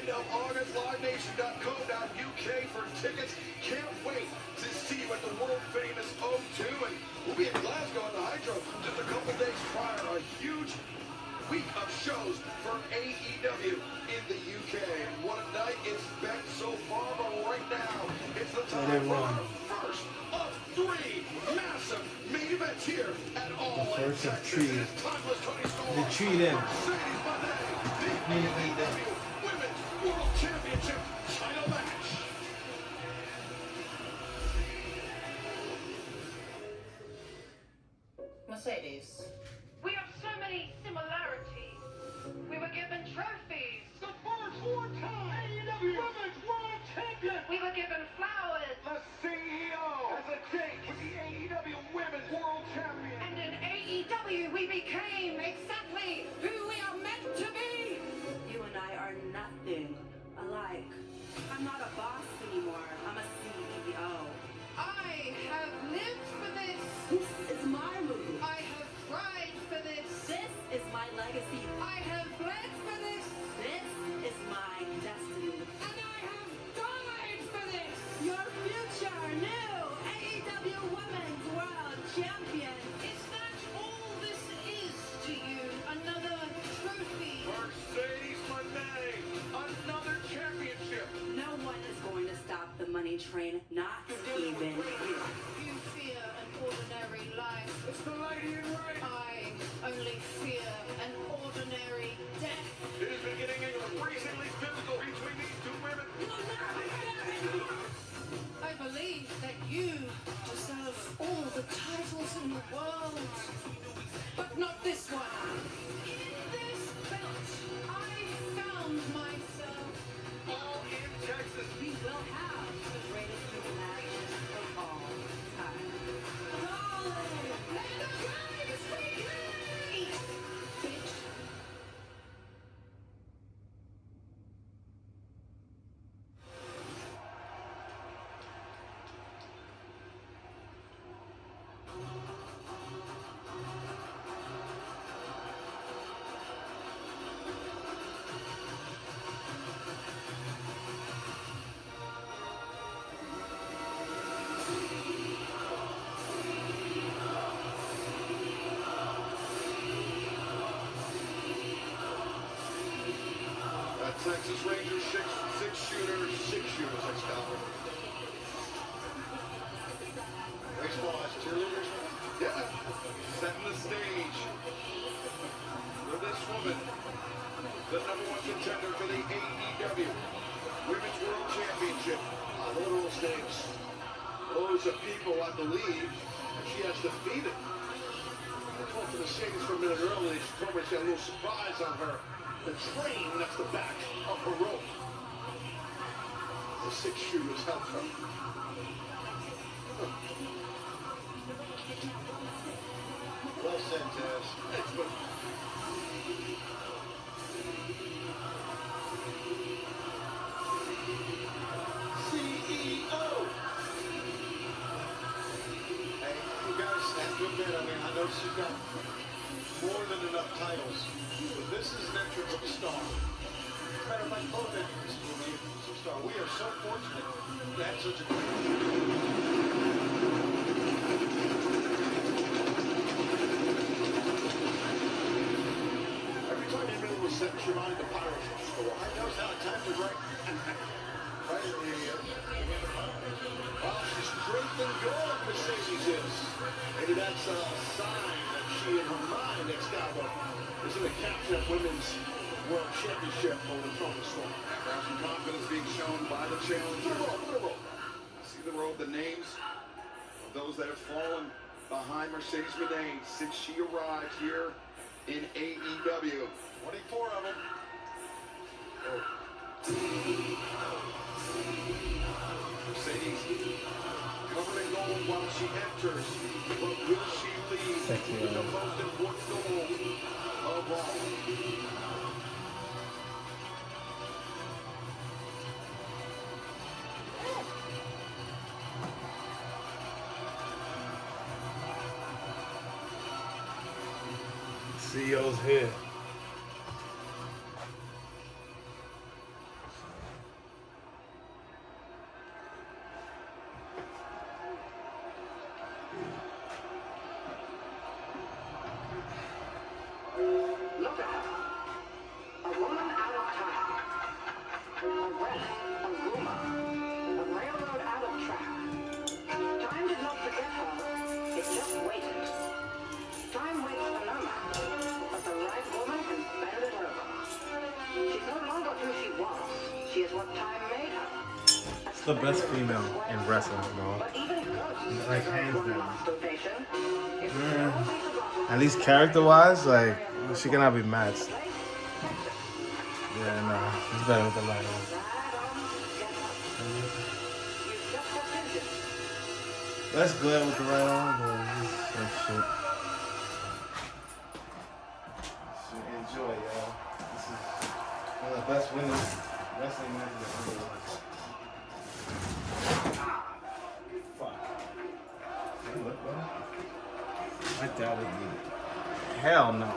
end of August. LiveNation.co.uk for tickets. Can't wait to see you at the world-famous O2. And we'll be in Glasgow at the Hydro just a couple days prior. A huge week of shows for AEW in the UK. And what a night it's been so far, but right now it's the time for our first of three massive main events here at All In Texas. It is timeless Toni Storm. The tree them. Mercedes Mone, the AEW Women's World Championship title match. Mercedes. We have so many similarities. We were given trophies. The first one-time AEW Women's World Champion. We were given flowers. The CEO has a date with the AEW Women's World Champion. And in AEW, we became exactly who we are meant to be. You and I are nothing alike. I'm not a boss anymore. I'm a CEO. I have lived for this. This is my move. I have cried for this. This is my legacy. I have bled for this. This is my destiny. And I have died for this. Your future new AEW Women's World Champion. Is that all this is to you? Another trophy? Mercedes Mone, another championship. No one is going to stop the money train, not even you. You fear an ordinary life. It's the lady in red. I only fear an ordinary death. It has been getting increasingly physical between these two women. I believe that you deserve all the titles in the world, but not this one. In this belt, I found myself. All in Texas. We will have the greatest match of all time. All in. Let the dragons speak. Eat, bitch. Texas Rangers six shooters, Excalibur. Baseball has cheerleaders. Yeah, setting the stage for this woman, the #1 contender for the AEW Women's World Championship on literal stage. Those are people, I believe, she has defeated. I talked to Mercedes for a minute earlier. She told me she had a little surprise on her. The train that's the back of her rope. The six shooters helped her. Well said, Taz. Excellent. CEO. Hey, you guys have to admit, I know she's got more than enough titles. But this is an entrance of a star. Matter of fact, both entrances will be entrance of a star. We are so fortunate to have such a great Every time you're in the middle of a sentence, you're reminded the Pirates will score. I know how the times are right. Right in the well, she's straight and good, Mercedes is. Maybe that's a sign that she, in her mind, Excalibur, is going to capture Women's World Championship over Toni Storm. Perhaps some confidence being shown by the challenger. See the row, the names of those that have fallen behind Mercedes Mone since she arrived here in AEW. 24 of them. Mercedes covered in gold while she enters. But will she leave with the most important goal of all? CEO's here. breath, a rumor, a railroad out of track. Time did not forget her, it just waited. Time waits for no man, but the right woman can bend it over. She's no longer who she was, she is what time made her. The best female in wrestling, bro. But even ghosts Like, deserve hands one down. last ovation. If Mm. they'll be forgotten, At least character-wise, like, she cannot be matched. they protect it. Yeah, no, it's better with the light on. That get up. You just have vision. Let's glare with the light on, but this is some shit. So enjoy, y'all. This is one of the best women's wrestling matches I've ever watched. Fuck. Hey, look, bro. I doubt it. Hell no.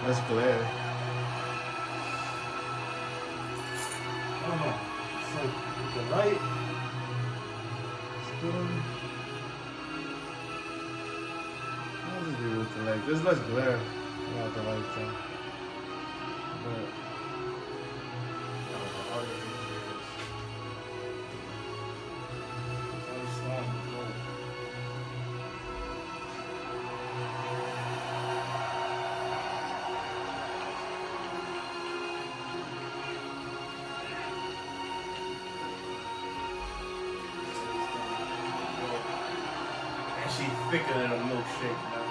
Let's glare. Oh, it's like with the light. It's good. I'll just do with the light. There's less glare without the light though. But I don't know how to do this. It's strong. She's thicker than a milkshake now.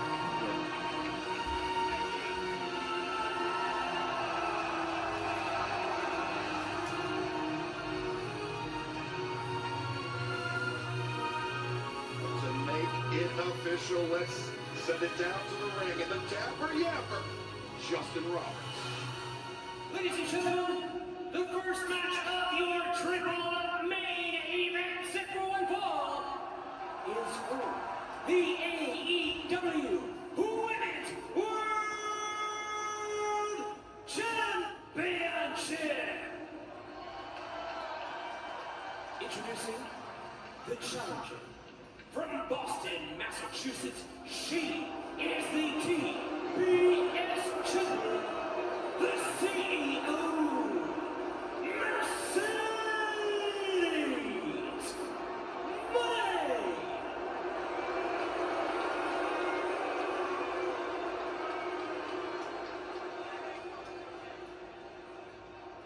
To make it official, let's send it down to the ring in the Dapper Yapper, Justin Roberts. Ladies and gentlemen, the first match of your triple main event set for one fall is for the AEW Women's World Championship. Introducing the challenger from Boston, Massachusetts. She is the TBS champion, the CEO, Mercedes Mone.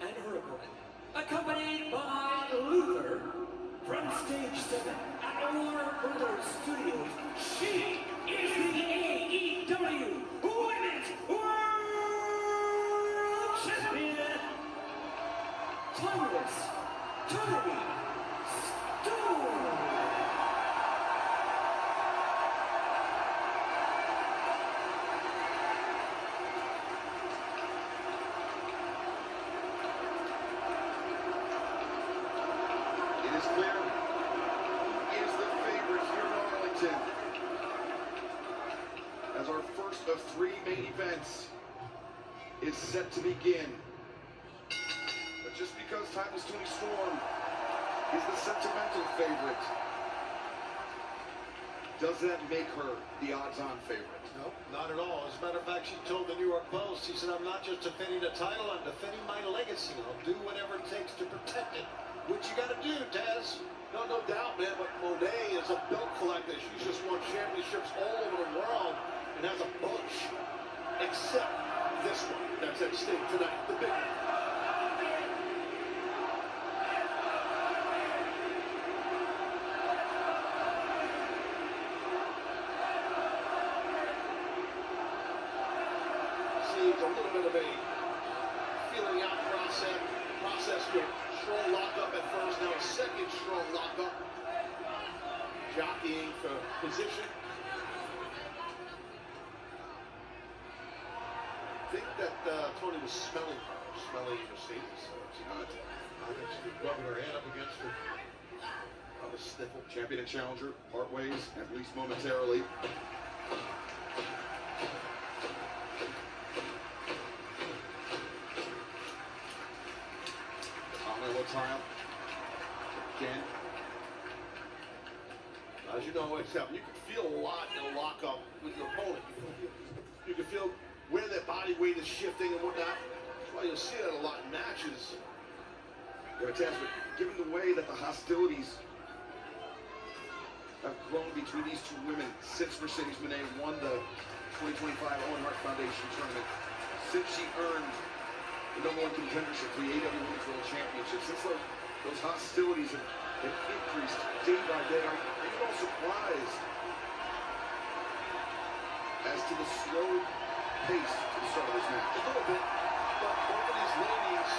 And her opponent, accompanied by Luther from Stage 7 at Warner Brothers Studios. She is the AEW Women's World Champion, Timeless Toni Storm. It is clear he is the favorite here in Arlington. As our first of three main events is set to begin. But just because Timeless Toni Storm is the sentimental favorite, does that make her the odds-on favorite? Nope, not at all. As a matter of fact, she told the New York Post, she said, I'm not just defending the title, I'm defending my legacy. I'll do whatever it takes to protect it. What you got to do, Taz? No doubt, man, but Mone is a belt collector. She's just won championships all over the world and has a bunch. Except this one that's at stake tonight, the big one. Seems a little bit of a feeling out process here. Strong lockup at first, now a second strong lockup. jockeying for position. I think that Toni was smelling Mercedes. I think she was rubbing her hand up against her. A sniffle. Champion and challenger part ways, at least momentarily. Will triumph again. As you know, you can feel a lot in a lockup with your opponent. You can feel where their body weight is shifting and whatnot. That's why you'll see that a lot in matches. Yeah, but Taz, given the way that the hostilities have grown between these two women since Mercedes Mone won the 2025 Owen Hart Foundation tournament, since she earned the #1 contendership for the AEW Women's World Championship, since those hostilities have increased day by day, are you all surprised as to the slow pace to the start of this match? A little bit, but both of these ladies,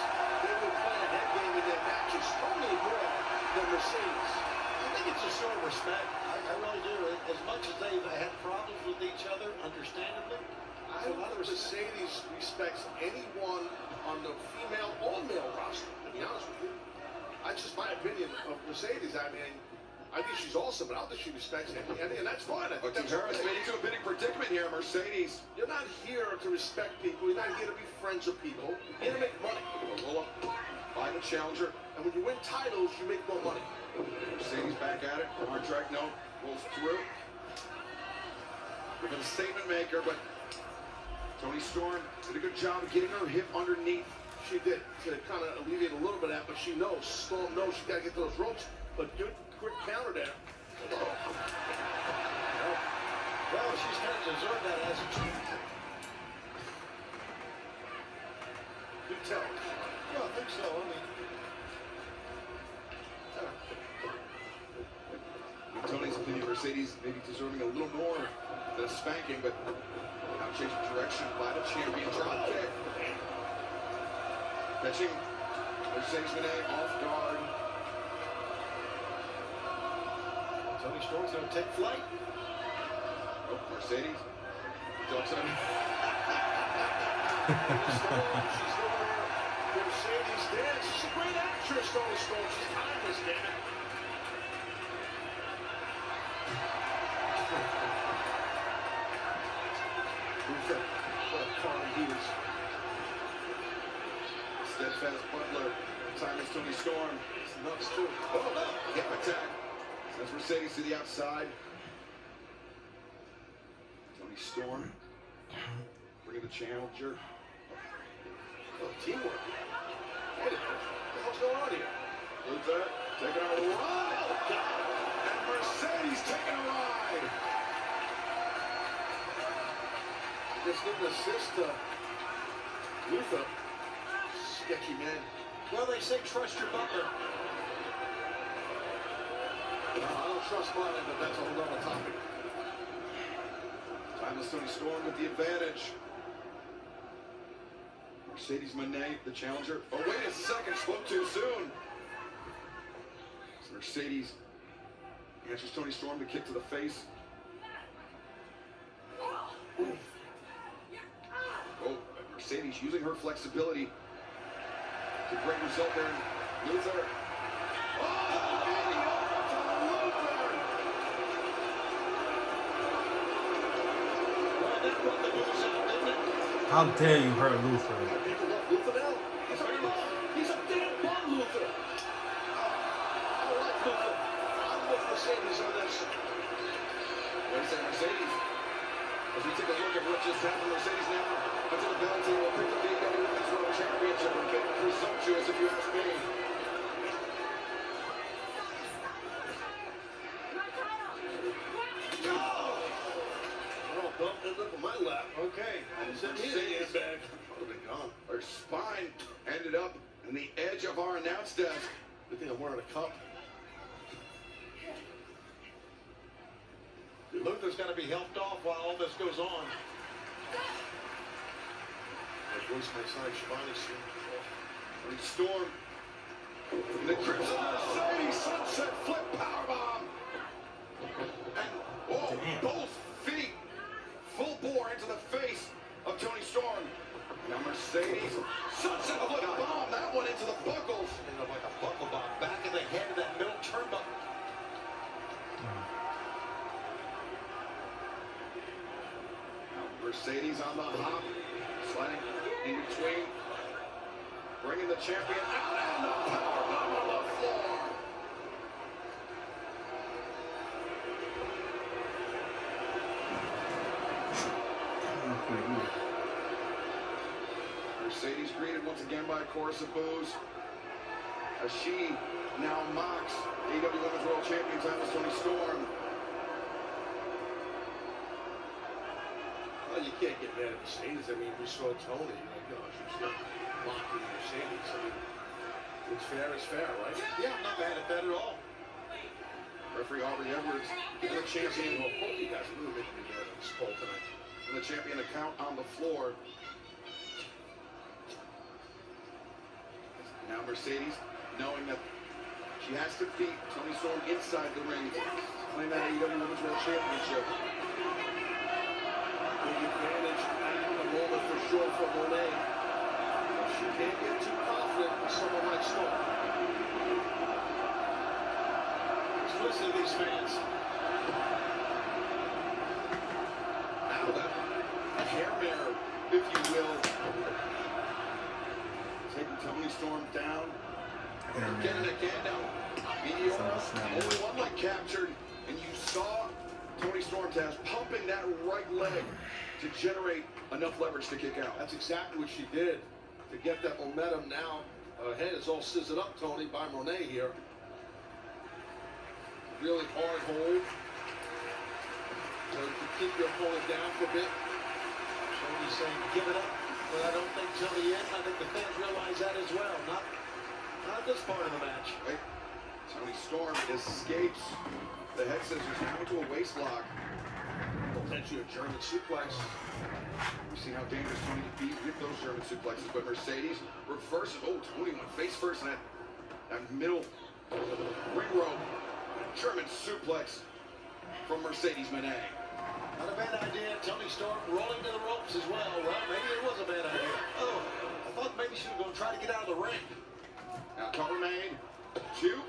they would play a head game in their matches totally more than Mercedes. I think it's a show of respect. I really do. As much as they've had problems with each other, understandably, I don't know if Mercedes respects anyone on the female or male roster, to be honest with you. That's just my opinion of Mercedes. I mean, I think she's awesome, but I don't think she respects anybody, and that's fine. I think But that's Harris okay. made into a bidding predicament here, Mercedes. You're not here to respect people. You're not here to be friends with people. You're here to make money. Roll up by the challenger. And when you win titles, you make more money. Mercedes back at it. Contract note rolls through. With a statement maker, but Toni Storm did a good job of getting her hip underneath. She did to kind of alleviate a little bit of that, but she knows, Storm knows she's got to get those ropes. But good, quick counter there. well, she's kind of deserved that as a champ. You tell. Well, I think so. I mean, In Tony's opinion, Mercedes maybe deserving a little more than a spanking, but now changing direction by the champion. Drop kick. Catching Mercedes Mone off guard. Toni Storm's going to take flight. Oh, Mercedes. Ducks on. She's doing her Mercedes dance. She's a great actress, Toni Storm. She's timeless, damn it. What a party he is. Steadfast Butler. Time is Toni Storm. It's nuts, too. Oh, no. Hip attack. That's Mercedes to the outside. Toni Storm. Bringing the challenger. Oh, teamwork. Wait a minute. What the hell's going on here? Luther taking a ride. And Mercedes taking a ride. Just give an assist to Luther. Sketchy man. Well, they say trust your butler. I don't trust mine, but that's a whole other topic. Timeless Toni Storm with the advantage. Mercedes Mone, the challenger. Oh, wait a second, spoke too soon. So Mercedes answers Toni Storm to kick to the face. Oh, Mercedes using her flexibility to great result there. Luther. Oh, How dare you hurt Luther? People love Luther now. He's a bum. He's a damn bum, Luther. I don't like Luther. I'm with Mercedes on this. What do you say, Mercedes? As we take a look at what just happened, Mercedes now onto the belt table, picked up the AEW Women's World Championship. A bit presumptuous, if you ask me. Oh, bump ended up on my lap. Okay. Send me in the bag. I would have been gone. Her spine ended up in the edge of our announce desk. Good thing I'm wearing a cup. Luther's got to be helped off while all this goes on. My voice might sound like Shivani soon. Toni Storm. And the Crimson Mercedes sunset flip powerbomb. both feet full bore into the face of Toni Storm. Now Mercedes sucks it like a bomb. That one into the buckles. Ended up like a buckle bomb. Back of the head of that middle turnbuckle. Now Mercedes on the hop, sliding in between, bringing the champion out and the power bomb on the floor. Mercedes greeted once again by a chorus of boos as she now mocks AEW Women's World Champion title Toni Storm. Well, you can't get mad at Mercedes. I mean, we saw Toni, like, you know, she was still mocking Mercedes. I mean, it's fair, right? Yeah, I'm not mad at that at all. Referee Aubrey Edwards giving the champion, Well, hope you guys are really making me mad on this poll tonight. the champion a count on the floor. Now Mercedes, knowing that she has to beat Toni Storm inside the ring to claim that AEW Women's World Championship. Big advantage at the moment for sure for Mone. She can't get too confident with someone like Storm. Just listen to these fans. Now that a hair mirror, if you will, taking Toni Storm down. Again and again now. Meteor, only one leg captured, and you saw Toni Storm pumping that right leg to generate enough leverage to kick out. That's exactly what she did to get that momentum. Now her head is all scissored up, Toni, by Mone here. Really hard hold. So to keep your opponent down for a bit. Toni's saying, give it up. But I don't think Toni is. I think the fans realize that as well. Not at this part of the match. Right. Toni Storm escapes the head scissors now into a waist lock. Potentially a German suplex. We've seen how dangerous Toni can be with those German suplexes, but Mercedes reverses. Oh, Toni went face first in that middle ring rope. German suplex from Mercedes Mone. Not a bad idea. Toni Storm rolling to the ropes as well. Well, maybe it was a bad idea. Oh, I thought maybe she was going to try to get out of the ring. Now cover made, 2,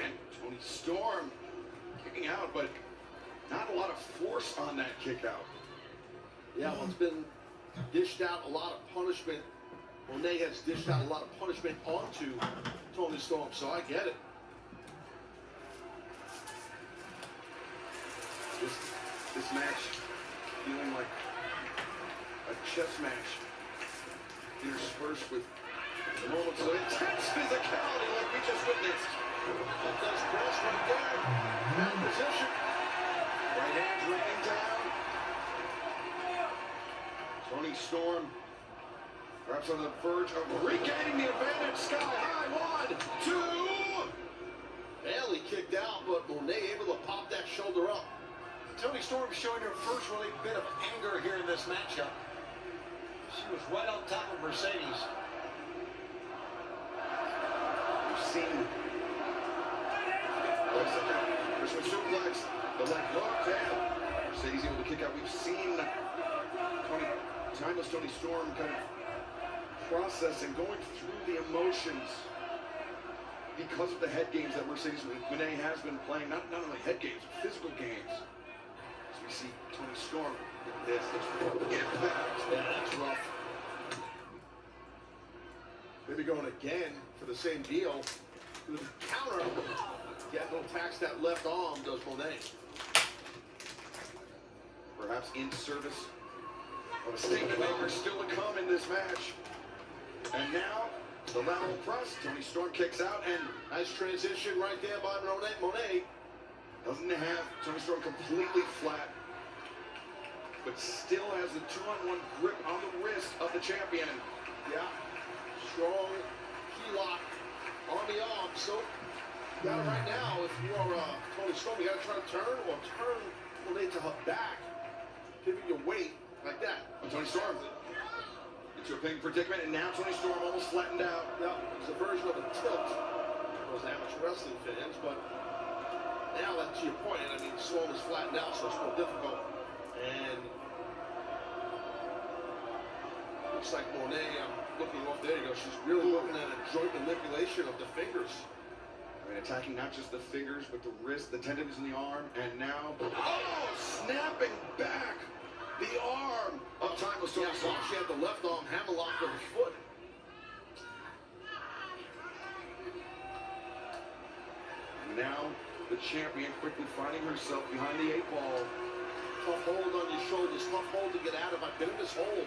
and Toni Storm kicking out, but not a lot of force on that kick out. Yeah, well, it's been dished out a lot of punishment. Mone has dished out a lot of punishment onto Toni Storm, so I get it. This match feeling like a chess match interspersed with moments of intense physicality like we just witnessed. That does press right there. That position. Right hands raining down. Toni Storm perhaps on the verge of regaining the advantage. Sky high, 1, 2. Barely kicked out, but Mone able to pop that shoulder up. Toni Storm showing her first really bit of anger here in this matchup. She was right on top of Mercedes. We've seen Christmas suplex, the leg locked down. Mercedes able to kick out. We've seen timeless Toni Storm kind of processing, going through the emotions because of the head games that Mercedes Mone has been playing. Not only head games, but physical games. As we see Toni Storm with this impact. Yeah, that's rough. Maybe going again for the same deal. With a counter. Getting attacks that left arm does Mone. Perhaps in service of a statement maker still to come in this match. And now, the lateral press. Toni Storm kicks out, and nice transition right there by Mone. doesn't have Toni Storm completely flat, but still has the 2-on-1 grip on the wrist of the champion. Yeah. Strong key lock on the arm. So, you got it right now. If you are Toni Storm, you got to try to turn Mone to her back. Pivot your weight like that. And Toni Storm into a ping predicament, and now Toni Storm almost flattened out. Yeah, it's a version of a tilt. Those amateur wrestling fans, but Now, that's your point. I mean, Sloan is flattened out, so it's more difficult. And looks like Mone, I'm looking off, there you go. She's really looking at a joint manipulation of the fingers. I mean, attacking not just the fingers, but the wrist, the tendons in the arm, and now, oh, snapping back the arm of Time was Yeah, so she had the left arm hammerlocked with her foot. And now the champion quickly finding herself behind the 8 ball. Tough hold on your shoulders, tough hold to get out of. I've been in this hold.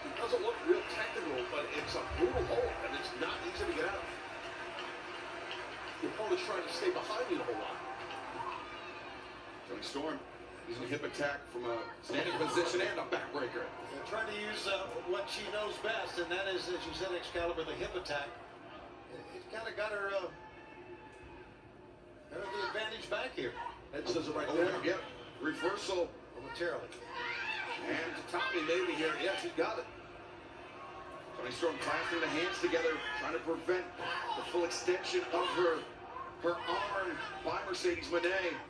It doesn't look real technical, but it's a brutal hold, and it's not easy to get out of. Your opponent's trying to stay behind you the whole lot. Toni Storm using a hip attack from a standing position and a backbreaker. They're trying to use what she knows best, and that is, as you said, Excalibur, the hip attack. It kind of got her the advantage back here. That says it right Oh, there. yep. Reversal. Momentarily. And Tommy maybe here. Yeah, she's got it. Toni Storm clasping the hands together, trying to prevent the full extension of her arm by Mercedes Mone.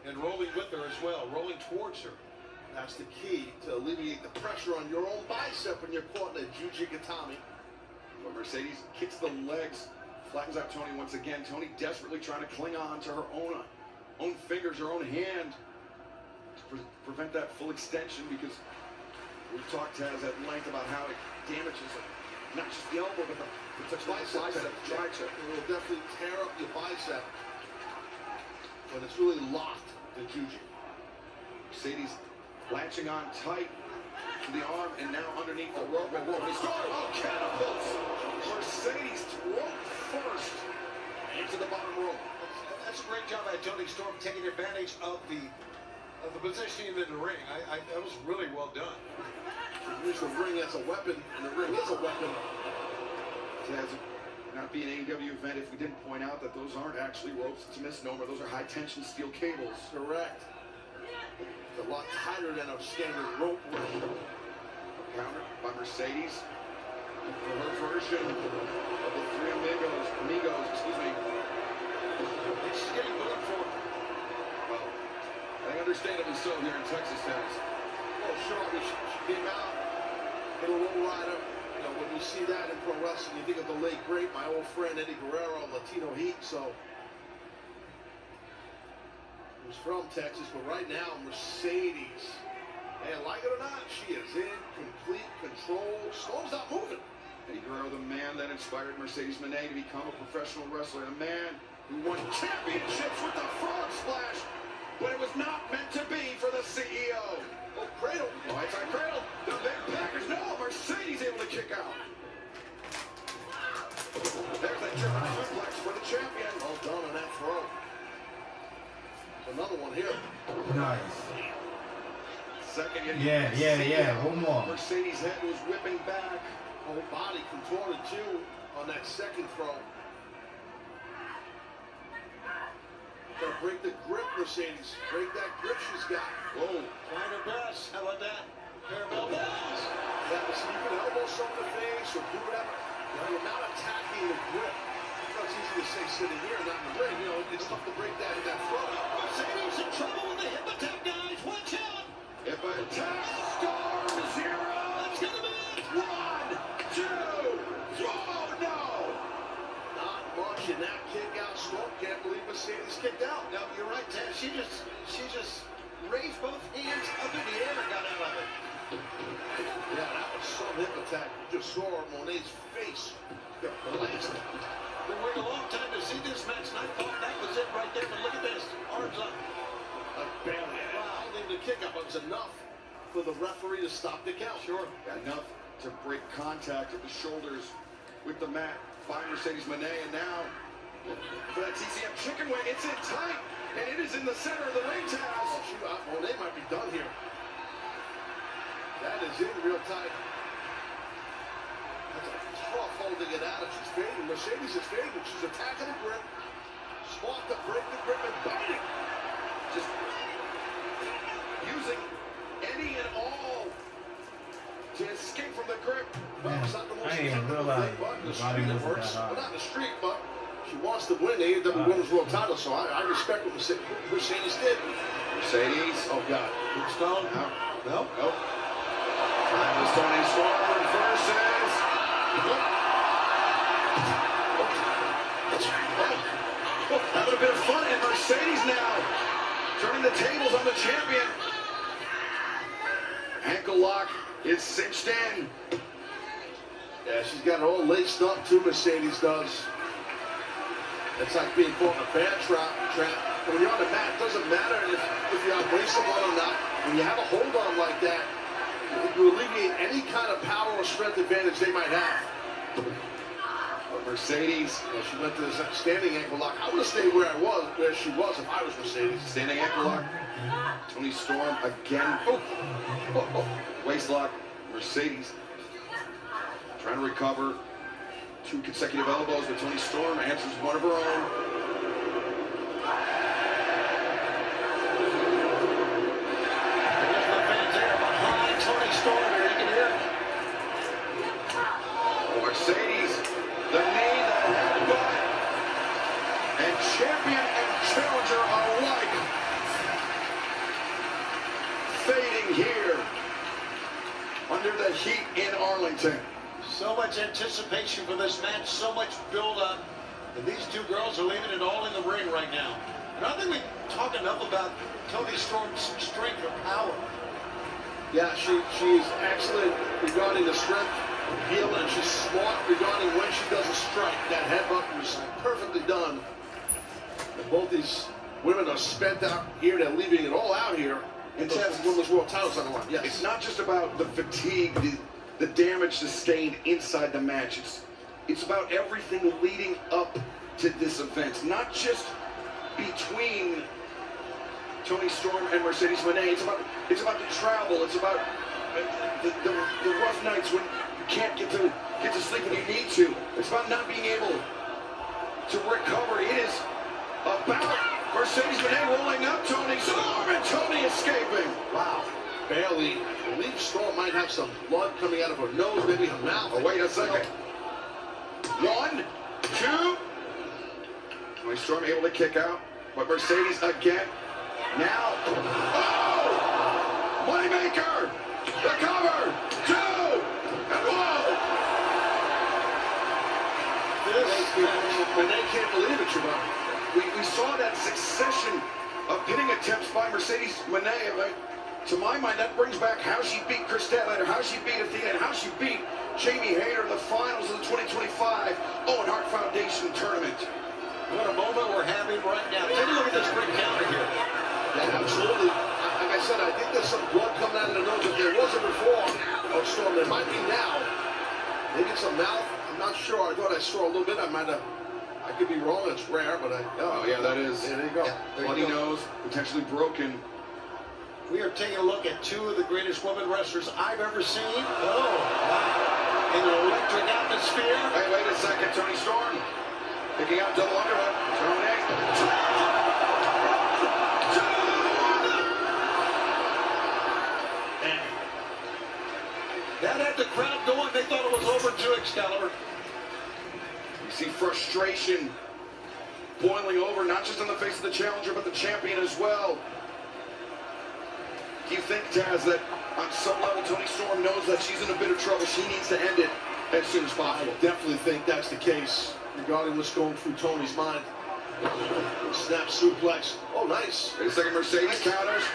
And rolling with her as well, rolling towards her. That's the key to alleviate the pressure on your own bicep when you're caught in a Jujigatami. But Mercedes kicks the legs, flattens out Toni once again. Toni desperately trying to cling on to her own fingers, her own hand to prevent that full extension, because we've talked to us at length about how it damages not just the elbow, but the bicep, tricep. It will definitely tear up your bicep when it's really locked to Juji. Mercedes latching on tight to the arm, and now underneath the rope. Oh, catapults! Mercedes throat first into the bottom rope. That's a great job by Toni Storm, taking advantage of the positioning in the ring. That was really well done. Use the ring as a weapon, and the ring is a weapon. It has not be an AEW event if we didn't point out that those aren't actually ropes. It's a misnomer. Those are high-tension steel cables. Correct. It's a lot tighter than a standard rope ring. Counter by Mercedes for her version of the Three Amigos. She's getting going for it. Well, I think understandably so here in Texas, Taz. Oh, sure. I mean, she came out, hit a low rider. You know, when you see that in pro wrestling, you think of the late great, my old friend Eddie Guerrero, Latino Heat. So he was from Texas, but right now Mercedes, and like it or not, she is in complete control. Storm's not moving. Eddie Guerrero, the man that inspired Mercedes Mone to become a professional wrestler, a man who won championships with the frog splash, but it was not meant to be for the CEO. Oh, cradle. Oh, it's a cradle. The big package. No, Mercedes able to kick out. There's that German suplex for the champion. Well done on that throw. Another one here. Nice. Second. Yeah. One more. Mercedes' head was whipping back. Whole body contorted too on that second throw. Gotta break the grip, Mercedes. Break that grip she's got. Whoa. Trying her best. How about that? Pair of elbows. Yeah, but see, you can elbow someone in the face or do whatever. You know, you're not attacking the grip. You know, it's easy to say sitting here, not in the ring. You know, it's tough to break that throw. Mercedes in trouble with the hip attack, guys. Watch out. Hip attack. Storm 0. That's gonna be it. 1, 2. Oh no. Not much in that kick out. Storm can't believe Mercedes kicked out. No, you're right, Ted. She just raised both hands up in the air and got out of it. Yeah, that was some hip attack. You just saw Mone's face get blasted. Been waiting a long time to see this match, and I thought that was it right there, but look at this. Arms up. Barely. Wow, I think the kick out was enough for the referee to stop the count. Sure. Enough to break contact at the shoulders with the mat by Mercedes Mone, and now for that TCM chicken wing, it's in tight, and it is in the center of the ring, Taz. Oh, shoot, Mone might be done here. That is in real tight. That's a tough hold to get out of. She's fading. Mercedes is fading. She's attacking the grip. Smart to break the grip and biting. Just using any and all to escape from the grip. Man, It's not the most I didn't even technical realize thing, but in the the body street it wasn't works. that hard. Well, not in the street, but She wants to win the AEW Women's World title, so I respect what Mercedes did. Mercedes. Oh, God. Tombstone? No. Nope. That was Toni Storm versus. That would have been fun, and Mercedes now turning the tables on the champion. Ankle lock is cinched in. Yeah, she's got it all laced up too, Mercedes does. It's like being caught in a bear trap. When you're on the mat, it doesn't matter if you're unbraceable or not. When you have a hold on like that, you alleviate any kind of power or strength advantage they might have. But Mercedes, Well, she went to the standing ankle lock. I would have stayed where she was if I was Mercedes. standing ankle lock. Toni Storm again. Oh. Waist lock. Mercedes trying to recover. 2 consecutive elbows, but Toni Storm answers one of her own. Toni Storm here, you can hear it. Mercedes, the knee, the headbutt, and champion and challenger alike fading here under the heat in Arlington. So much anticipation for this match, so much build-up. And these two girls are leaving it all in the ring right now. And I think we talk enough about Toni Storm's strength or power. Yeah, she's excellent regarding the strength heel, and she's smart regarding when she does a strike. That headbutt was perfectly done. And both these women are spent out here. They're leaving it all out here. It's Women's World titles on the line. Yes. It's not just about the fatigue, the damage sustained inside the match. It's about everything leading up to this event, not just between Toni Storm and Mercedes Mone. It's about the travel. It's about the rough nights when you can't get to sleep when you need to. It's about not being able to recover. It is about Mercedes Mone rolling up Toni Storm and Toni escaping. Wow. Barely. I believe Storm might have some blood coming out of her nose, maybe her mouth. Oh, wait a second. 1, 2. Toni Storm able to kick out, but Mercedes again. Now, oh! Moneymaker! The cover! 2! And 1! And they can't believe it, Siobhan. We saw that succession of pinning attempts by Mercedes Mone. To my mind, that brings back how she beat Chris Statlander, how she beat Athena, and how she beat Jamie Hayter in the finals of the 2025 Owen Hart Foundation tournament. What a moment we're having right now. Take a look at this ring counter here. Yeah, absolutely. Like I said, I think there's some blood coming out of the nose. If there wasn't before of Storm, there might be now. Maybe it's a mouth. I'm not sure. I thought I saw a little bit. I could be wrong. It's rare, but Oh, yeah, that is. There you go. Yeah, Bloody nose, potentially broken. We are taking a look at 2 of the greatest women wrestlers I've ever seen. Oh, wow. In an electric atmosphere. Hey, wait a second. Toni Storm picking out double underhook. Toni. That had the crowd going. They thought it was over too, Excalibur. You see frustration boiling over, not just on the face of the challenger, but the champion as well. Do you think, Taz, that on some level Toni Storm knows that she's in a bit of trouble? She needs to end it as soon as possible. I definitely think that's the case regarding what's going through Toni's mind. Snap suplex. Oh, nice. Wait a second, Mercedes counters.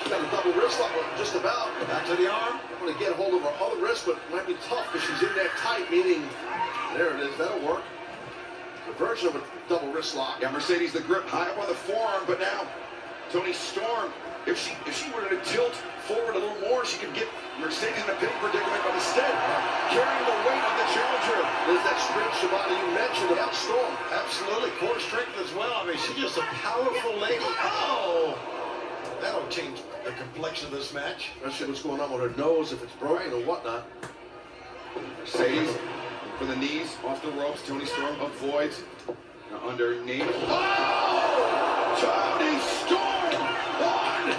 She's got a double wrist lock, just about. Back to the arm. I'm going to get a hold of her other wrist, but it might be tough because she's in there tight, meaning there it is. That'll work. The version of a double wrist lock. Yeah, Mercedes, the grip high up on the forearm, but now Toni Storm, if she were to tilt forward a little more, she could get Mercedes in a pinning predicament, but instead, carrying the weight of the challenger. There's that strength, Shibata, you mentioned about Storm. Absolutely. Core strength as well. I mean, she's just a powerful lady. Oh! That'll change the complexion of this match. Especially what's going on with her nose, if it's broken or whatnot. Mercedes for the knees, off the ropes. Toni Storm avoids. Now underneath. Oh! Toni Storm! 1,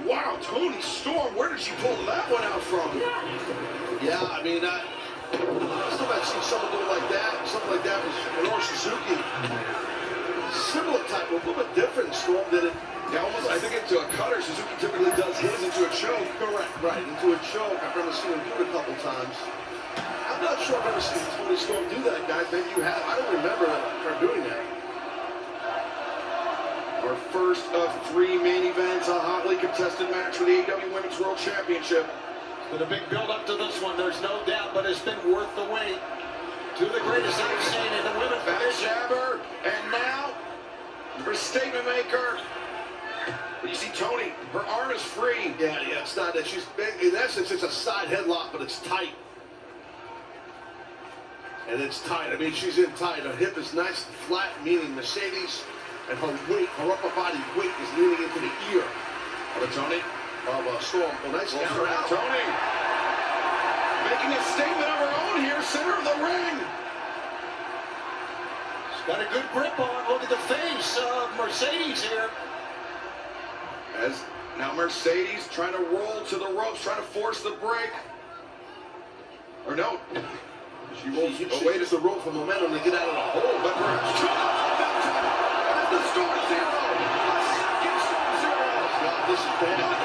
2! Wow, Toni Storm, where did she pull that one out from? Yeah, I mean, I've seen someone do it like that. Something like that was Minoru Suzuki. Similar type, a little bit different. Storm did it. Yeah, almost, I think into a cutter. Suzuki typically does his into a choke. Correct, right, into a choke. I've never seen him do it a couple times. I'm not sure I've ever seen Toni Storm do that, guys. Maybe you have. I don't remember her doing that. Our first of 3 main events, a hotly contested match for the AEW Women's World Championship. With a big build up to this one, there's no doubt, but it's been worth the wait. Two of the greatest I've seen in the women's division. Backstabber, and now for statement maker. But you see Toni, her arm is free. Yeah, it's not that she's big. In essence, it's a side headlock, but it's tight. And it's tight. I mean, she's in tight. Her hip is nice and flat, meaning Mercedes, and her weight, her upper body weight is leaning into the ear Of Toni. of Storm. Well, nice counter out. Toni making a statement of her own here, center of the ring. She's got a good grip on. Look at the face of Mercedes here. As now Mercedes trying to roll to the ropes, trying to force the break. Or no. She rolls away to the rope for momentum to get out of the hole. but perhaps as the Storm Zero. A second Storm Zero. God, this is bad.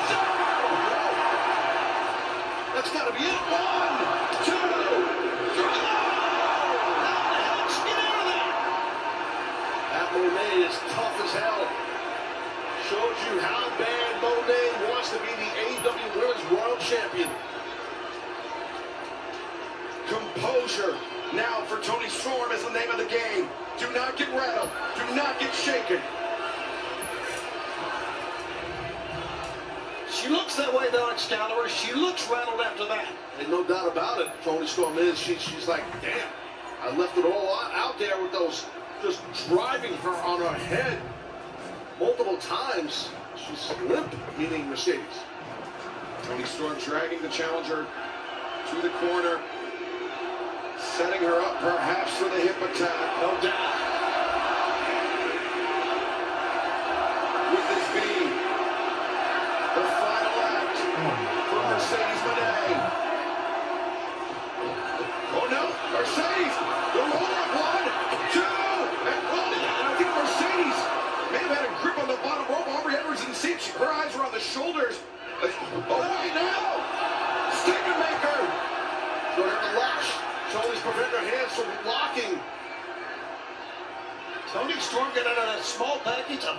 That's got to be it. 1, 2, 3. That Mone is tough as hell. Shows you how bad Mone wants to be the AEW Women's World Champion. Composure now for Toni Storm is the name of the game. Do not get rattled. Do not get shaken. She looks that way though, Excalibur. She looks rattled after that. And no doubt about it, Toni Storm is. She's like, damn, I left it all out there with those, just driving her on her head multiple times. She's limp, meaning Mercedes. Toni Storm dragging the challenger to the corner, setting her up perhaps for the hip attack. No doubt. Would this be the final act for Mercedes Mone? Oh no, Mercedes, the roll up, 1, 2, and I think Mercedes may have had a grip on the bottom rope. Aubrey Edwards didn't see it. Her eyes were on the shoulders. Oh, wait now! Statement maker! So they're in the lash. Toni's preventing her hands from locking. Toni Storm got out of a small package, a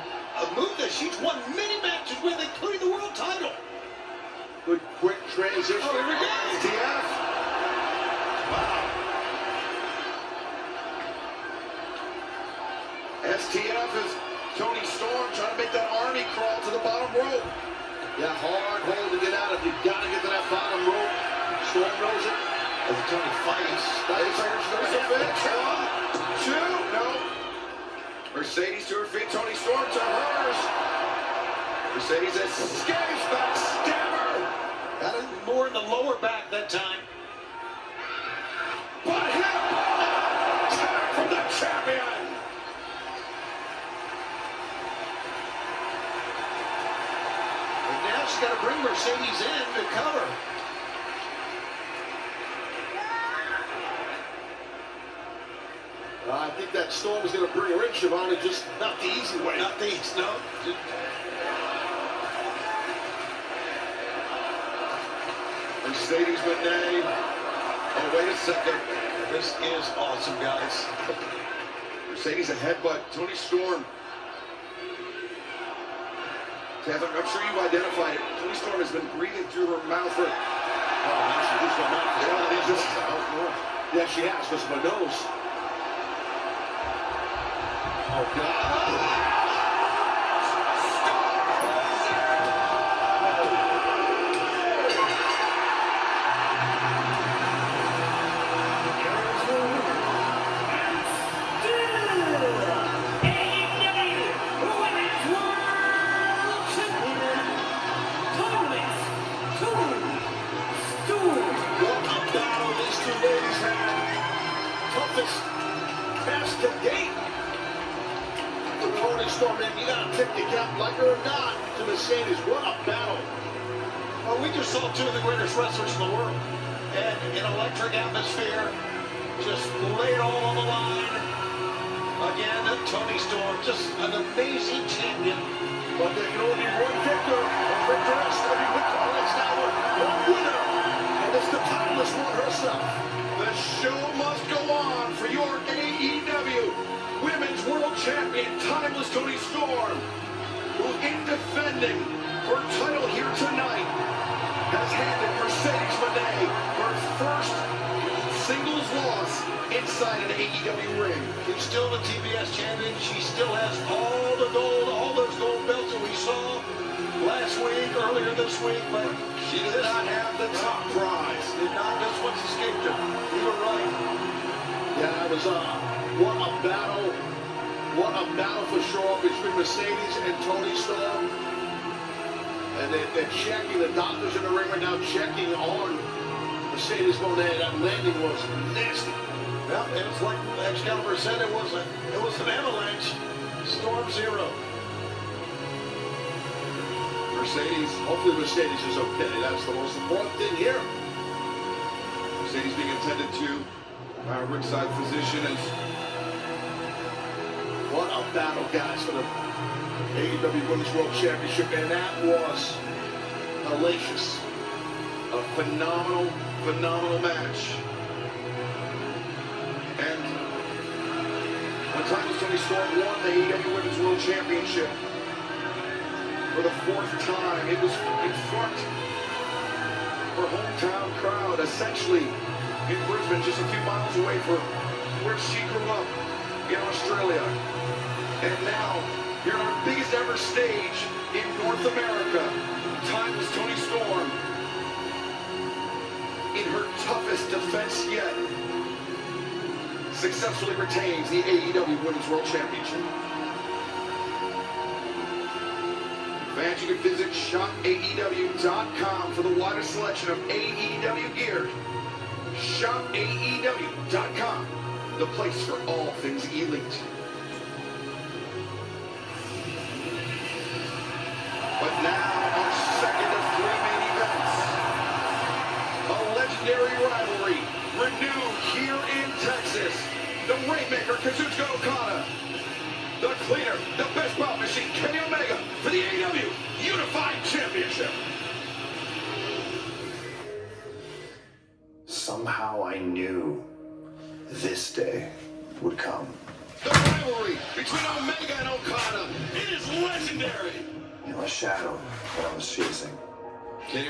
move that she's won many matches with, including the world title. Good quick transition. Oh, here we go. STF. Wow. STF is Toni Storm trying to make that army crawl to the bottom rope. Yeah, hard hold to get out of. You got to get to that bottom rope. Storm knows it. As Toni fights. There's a finish. 1, 2, no. Mercedes to her feet. Toni Storm to hers. Mercedes escapes back. Stabber. Got it more in the lower back that time. But hip attack from the champion. And now she's got to bring Mercedes in to cover. I think that Storm is going to bring her in, Shivani, just not the easy way. Not the east, no. Mercedes Mone. Oh, wait a second. This is awesome, guys. Mercedes a headbutt. Toni Storm. Taz, I'm sure you identified it. Toni Storm has been breathing through her mouth for... Oh, now she used her mouth. Yeah, she has, because of her nose. Oh, God. Task to date for Toni Storm, man. You gotta tip your cap, like her or not, to Mercedes. What a battle! Well, we just saw two of the greatest wrestlers in the world, and an electric atmosphere. just lay it all on the line. Again, Toni Storm, just an amazing champion. But there can only be one victor, or victoress. Every victor is now one winner. And it's the timeless one herself. The show must go on for your AEW Women's World Champion, Timeless Toni Storm, who in defending her title here tonight has handed Mercedes Mone her first singles loss inside an AEW ring. She's still the TBS champion. She still has all the gold, all those gold belts that we saw last week, earlier this week, but She did not have the top prize. did not. This one's escaped her. You were right. Yeah, it was what a battle. What a battle for sure between Mercedes and Toni Storm. And they're checking, the doctors in the ring right now checking on Mercedes Mone. That landing was nasty. Well, it was like Excalibur said, it was an avalanche. Storm zero. Mercedes, hopefully Mercedes is okay. That's the most important thing here. Mercedes being attended to by a ringside physician as What a battle, guys, for the AEW Women's World Championship. And that was hellacious. a phenomenal, phenomenal match. And when Timeless Toni Storm won the AEW Women's World Championship for the 4th time, it was in front of her hometown crowd, essentially in Brisbane, just a few miles away from where she grew up in Australia. And now, here on our biggest ever stage in North America, Timeless Toni Storm, in her toughest defense yet, successfully retains the AEW Women's World Championship. Fans, you can visit shopaew.com for the widest selection of AEW gear. Shopaew.com, the place for all things elite. But now, our second of 3 main events. A legendary rivalry renewed here in Texas. The Rainmaker, Kazuchika Okada. The Cleaner, the Best Bout Machine, Kenny Omega for the AEW Unified Championship. Somehow I knew this day would come. The rivalry between Omega and Okada. It is legendary. You know, a shadow that I was chasing